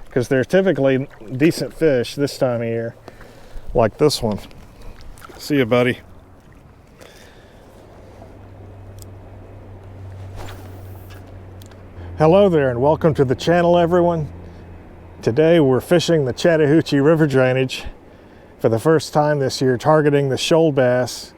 because they're typically decent fish this time of year, like this one. See you, buddy. Hello there and welcome to the channel, everyone. Today we're fishing the Chattahoochee River drainage for the first time this year, targeting the shoal bass.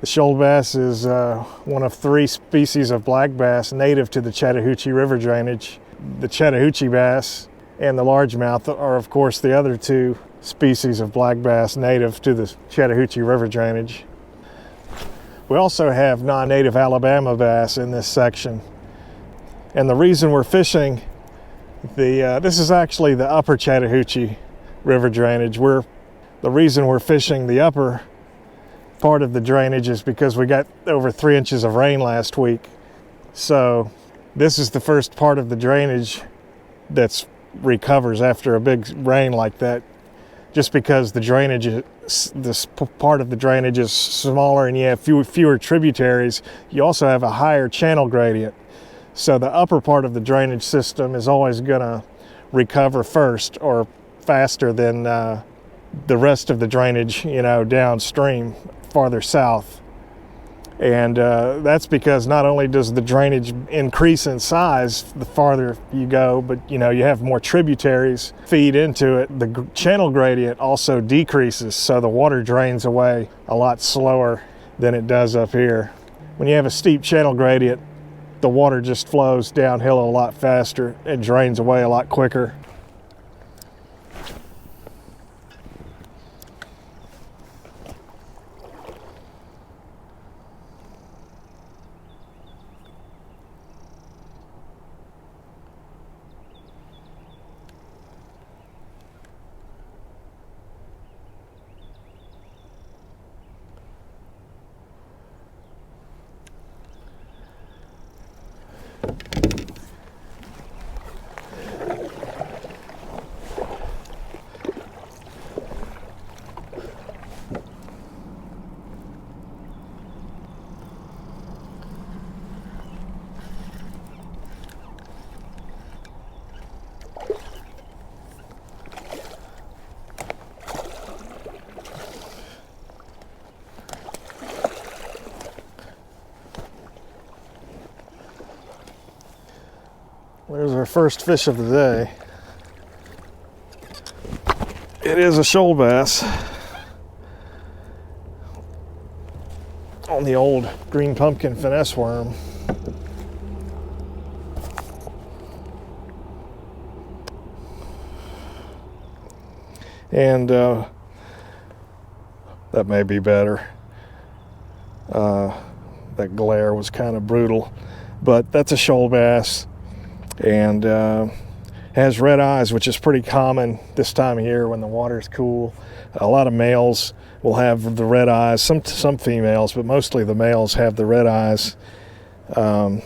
The shoal bass is one of 3 species of black bass native to the Chattahoochee River drainage. The Chattahoochee bass and the largemouth are, of course, the other 2 species of black bass native to the Chattahoochee River drainage. We also have non-native Alabama bass in this section. And the reason we're fishing this is actually the upper Chattahoochee River drainage. The reason we're fishing the upper part of the drainage is because we got over 3 inches of rain last week. So this is the first part of the drainage that recovers after a big rain like that, just because the drainage, this part of the drainage is smaller and you have fewer tributaries. You also have a higher channel gradient. So the upper part of the drainage system is always going to recover first or faster than the rest of the drainage, downstream, farther south. And that's because not only does the drainage increase in size the farther you go, but you have more tributaries feed into it. The channel gradient also decreases, so the water drains away a lot slower than it does up here. When you have a steep channel gradient, the water just flows downhill a lot faster and drains away a lot quicker. There's our first fish of the day. It is a shoal bass on the old green pumpkin finesse worm. And that may be better. That glare was kind of brutal, but that's a shoal bass. And has red eyes, which is pretty common this time of year when the water's cool. A lot of males will have the red eyes, some females, but mostly the males have the red eyes. And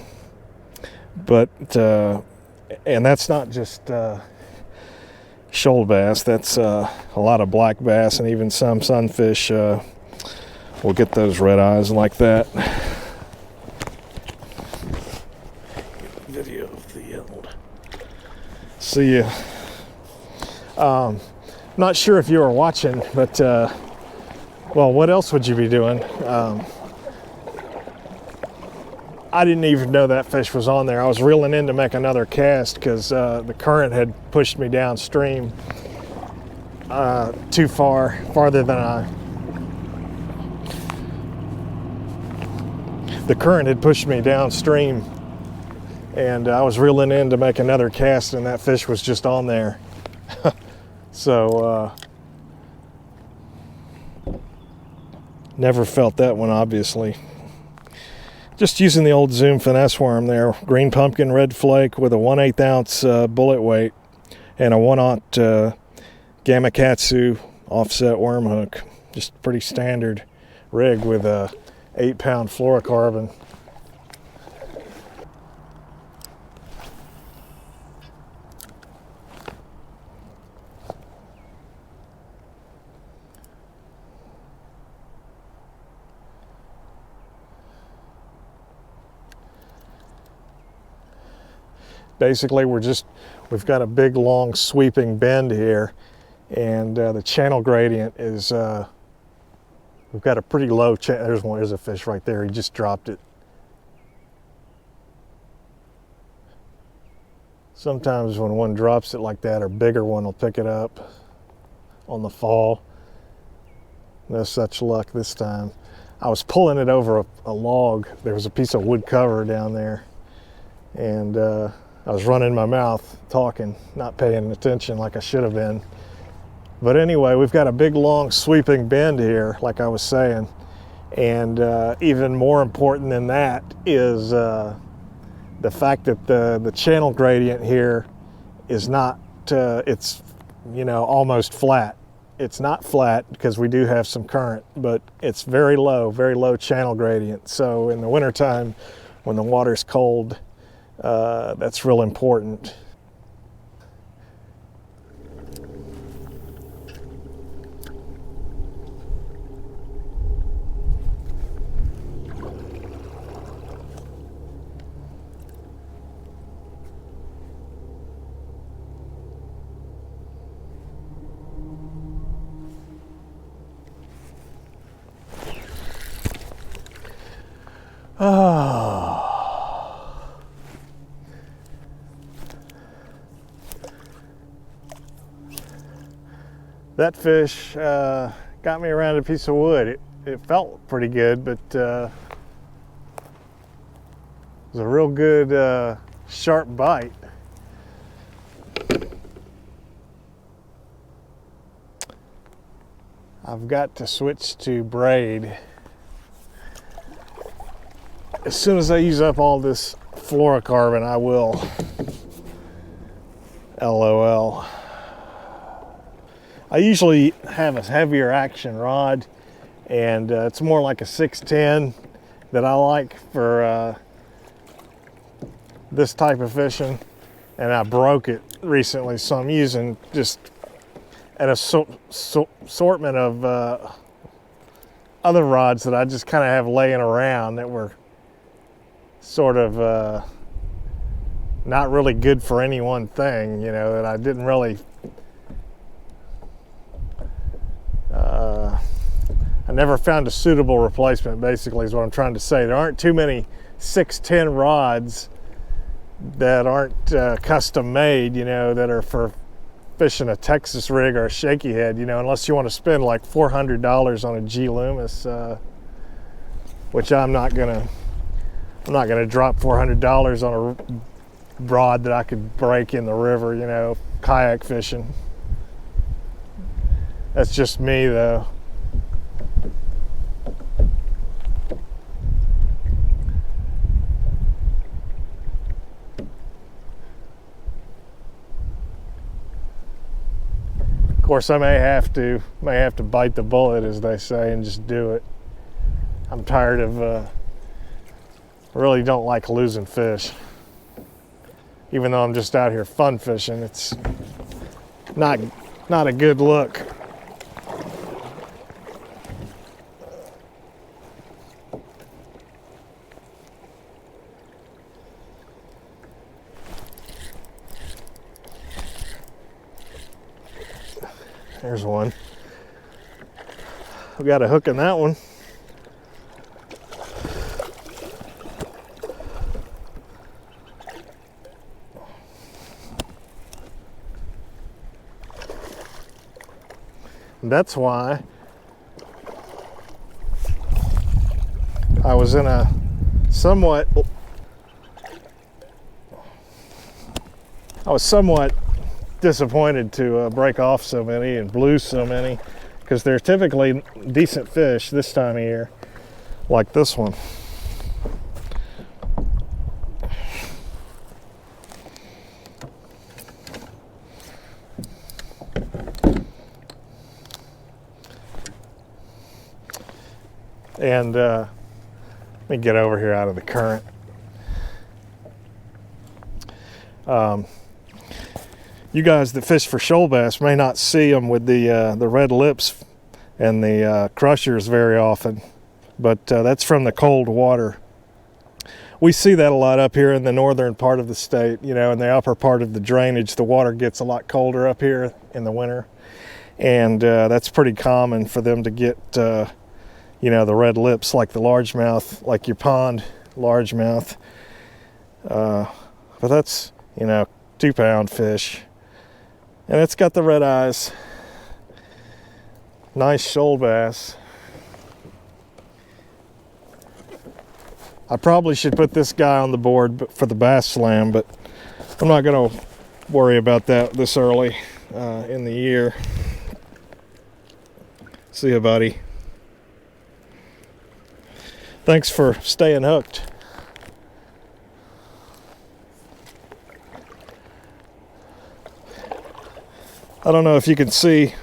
that's not just shoal bass, that's a lot of black bass, and even some sunfish will get those red eyes like that. Video of the old. See ya. Not sure if you were watching, but well, what else would you be doing? I didn't even know that fish was on there. I was reeling in to make another cast because the current had pushed me downstream too farther than the current had pushed me downstream. And I was reeling in to make another cast, and that fish was just on there. So, never felt that one, obviously. Just using the old Zoom finesse worm there. Green pumpkin red flake with a 1/8 ounce bullet weight and a 1/0 Gamakatsu offset worm hook. Just pretty standard rig with a 8-pound fluorocarbon. Basically, we've got a big, long, sweeping bend here, and the channel gradient is, we've got a pretty low channel. There's a fish right there. He just dropped it. Sometimes when one drops it like that, a bigger one will pick it up on the fall. No such luck this time. I was pulling it over a log. There was a piece of wood cover down there, and I was running my mouth talking, not paying attention like I should have been. But anyway, we've got a big, long, sweeping bend here, like I was saying, and even more important than that is the fact that the channel gradient here is not, it's, you know, almost flat. It's not flat because we do have some current, but it's very low channel gradient. So in the wintertime, when the water's cold, that's real important. Oh. That fish got me around a piece of wood. It felt pretty good, but it was a real good sharp bite. I've got to switch to braid. As soon as I use up all this fluorocarbon, I will. LOL. I usually have a heavier action rod, and it's more like a 610 that I like for this type of fishing, and I broke it recently, so I'm using just an assortment of other rods that I just kind of have laying around that were sort of not really good for any one thing, you know, that I didn't really I never found a suitable replacement, basically, is what I'm trying to say. There aren't too many 610 rods that aren't custom made, you know, that are for fishing a Texas rig or a shaky head, you know, unless you want to spend like $400 on a G Loomis, which I'm not gonna drop $400 on a rod that I could break in the river, you know, kayak fishing. That's just me, though. Of course, I may have to bite the bullet, as they say, and just do it. I'm tired of I really don't like losing fish. Even though I'm just out here fun fishing, it's not a good look. There's one. We got a hook in that one. And that's why I was in a somewhat disappointed to break off so many and lose so many, because they're typically decent fish this time of year, like this one. And let me get over here out of the current. You guys that fish for shoal bass may not see them with the red lips and the crushers very often, but that's from the cold water. we see that a lot up here in the northern part of the state. You know, in the upper part of the drainage, the water gets a lot colder up here in the winter, and that's pretty common for them to get, you know, the red lips like the largemouth, like your pond largemouth. But that's, you know, 2-pound fish, and it's got the red eyes. Nice shoal bass. I probably should put this guy on the board for the bass slam, but I'm not going to worry about that this early in the year. See you, buddy. Thanks for staying hooked. I don't know if you can see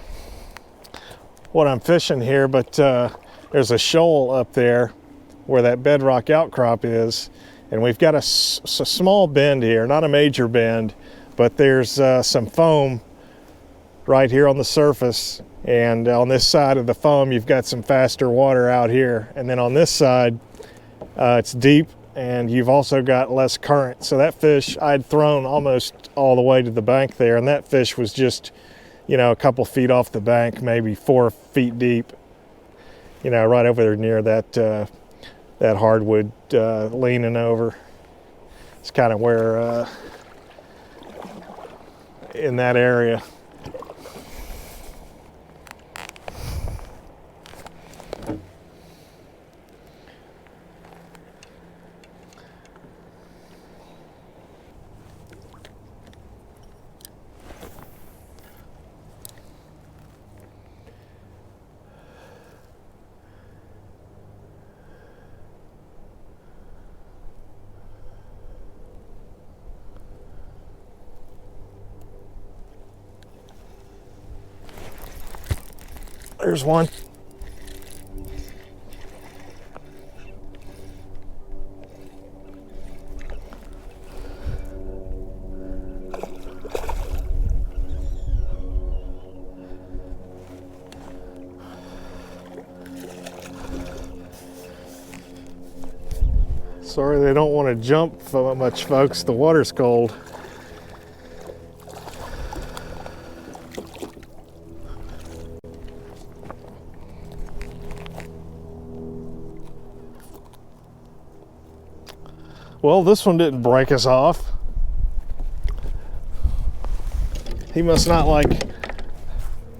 what I'm fishing here, but there's a shoal up there where that bedrock outcrop is, and we've got a small bend here, not a major bend, but there's some foam right here on the surface, and on this side of the foam you've got some faster water out here, and then on this side it's deep and you've also got less current. So that fish I'd thrown almost all the way to the bank there, and that fish was just, you know, a couple feet off the bank, maybe 4 feet deep, you know, right over there near that that hardwood leaning over. It's kind of where in that area. There's one. Sorry, they don't want to jump so much, folks. The water's cold. Well, this one didn't break us off. He must not like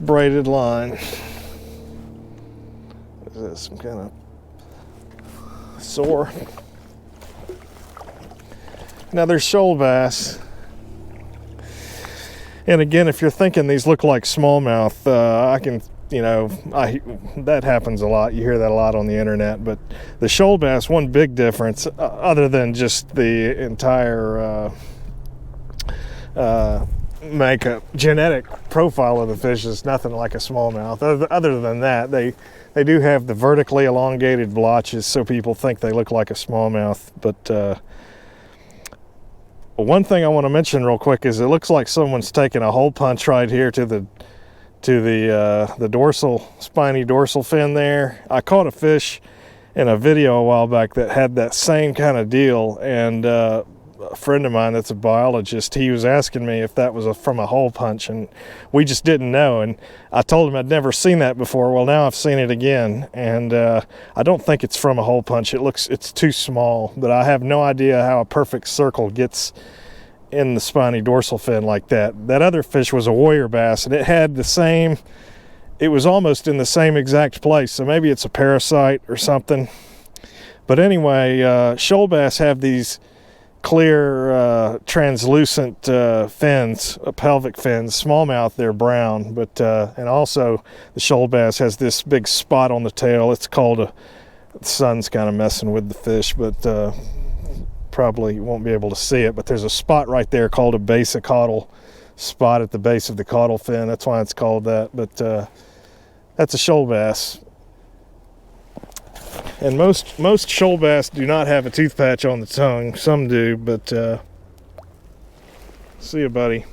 braided line. Is that some kind of sore? Another shoal bass. And again, if you're thinking these look like smallmouth, I can, you know, that happens a lot. You hear that a lot on the internet. But the shoal bass, one big difference, other than just the entire makeup, genetic profile of the fish is nothing like a smallmouth. Other than that, they do have the vertically elongated blotches, so people think they look like a smallmouth. But one thing I want to mention real quick is it looks like someone's taking a hole punch right here to the dorsal, spiny dorsal fin there. I caught a fish in a video a while back that had that same kind of deal, and a friend of mine that's a biologist, he was asking me if that was from a hole punch, and we just didn't know. And I told him I'd never seen that before. Well, now I've seen it again, and I don't think it's from a hole punch. It's too small, but I have no idea how a perfect circle gets in the spiny dorsal fin like that. That other fish was a warrior bass, and it had the same, it was almost in the same exact place, so maybe it's a parasite or something. But anyway, shoal bass have these clear translucent fins, pelvic fins. Smallmouth, they're brown, but and also the shoal bass has this big spot on the tail. It's called the sun's kind of messing with the fish, but probably won't be able to see it, but there's a spot right there called a basicaudal spot at the base of the caudal fin. That's why it's called that. But that's a shoal bass, and most shoal bass do not have a tooth patch on the tongue. Some do, but see you, buddy.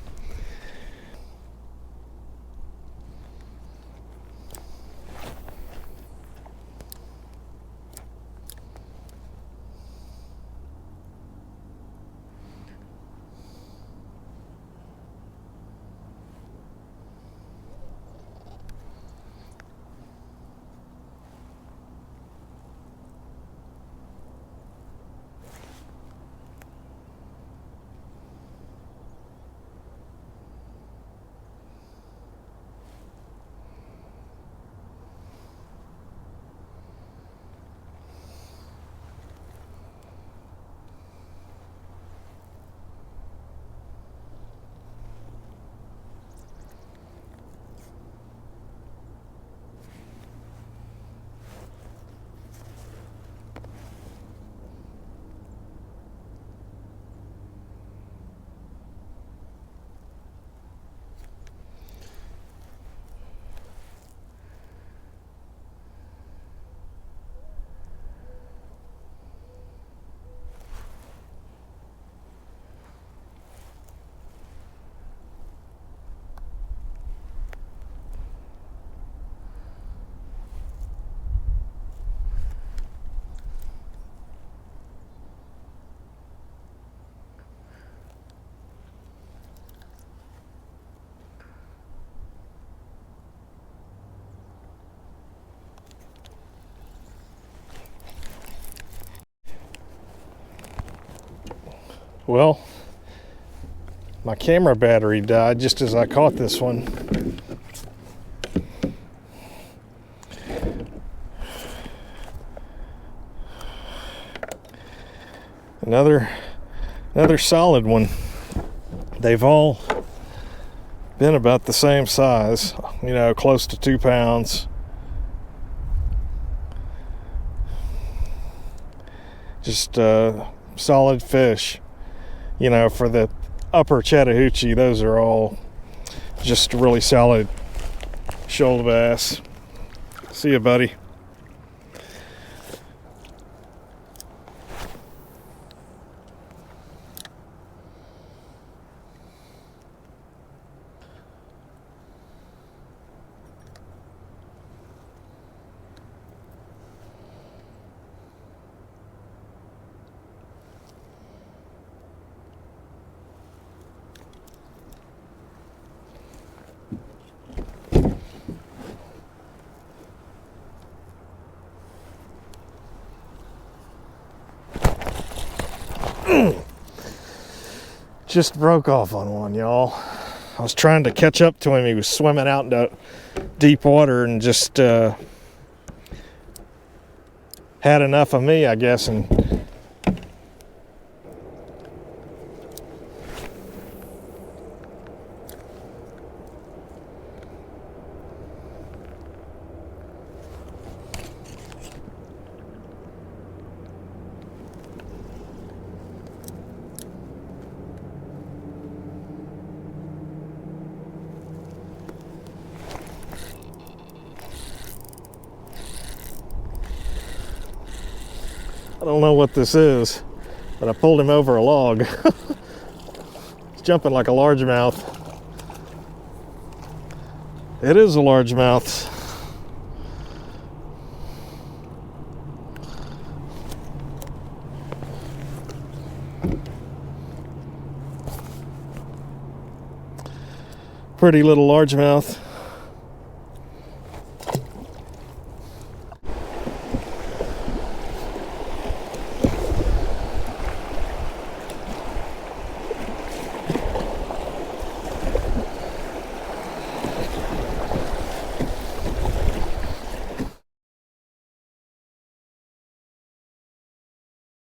Well, my camera battery died just as I caught this one. Another solid one. They've all been about the same size, you know, close to 2 pounds. Just solid fish. You know, for the upper Chattahoochee, those are all just really solid shoal bass. See ya, buddy. Just broke off on one, y'all. I was trying to catch up to him. He was swimming out into deep water and just had enough of me, I guess, and I don't know what this is, but I pulled him over a log. He's jumping like a largemouth. It is a largemouth. Pretty little largemouth.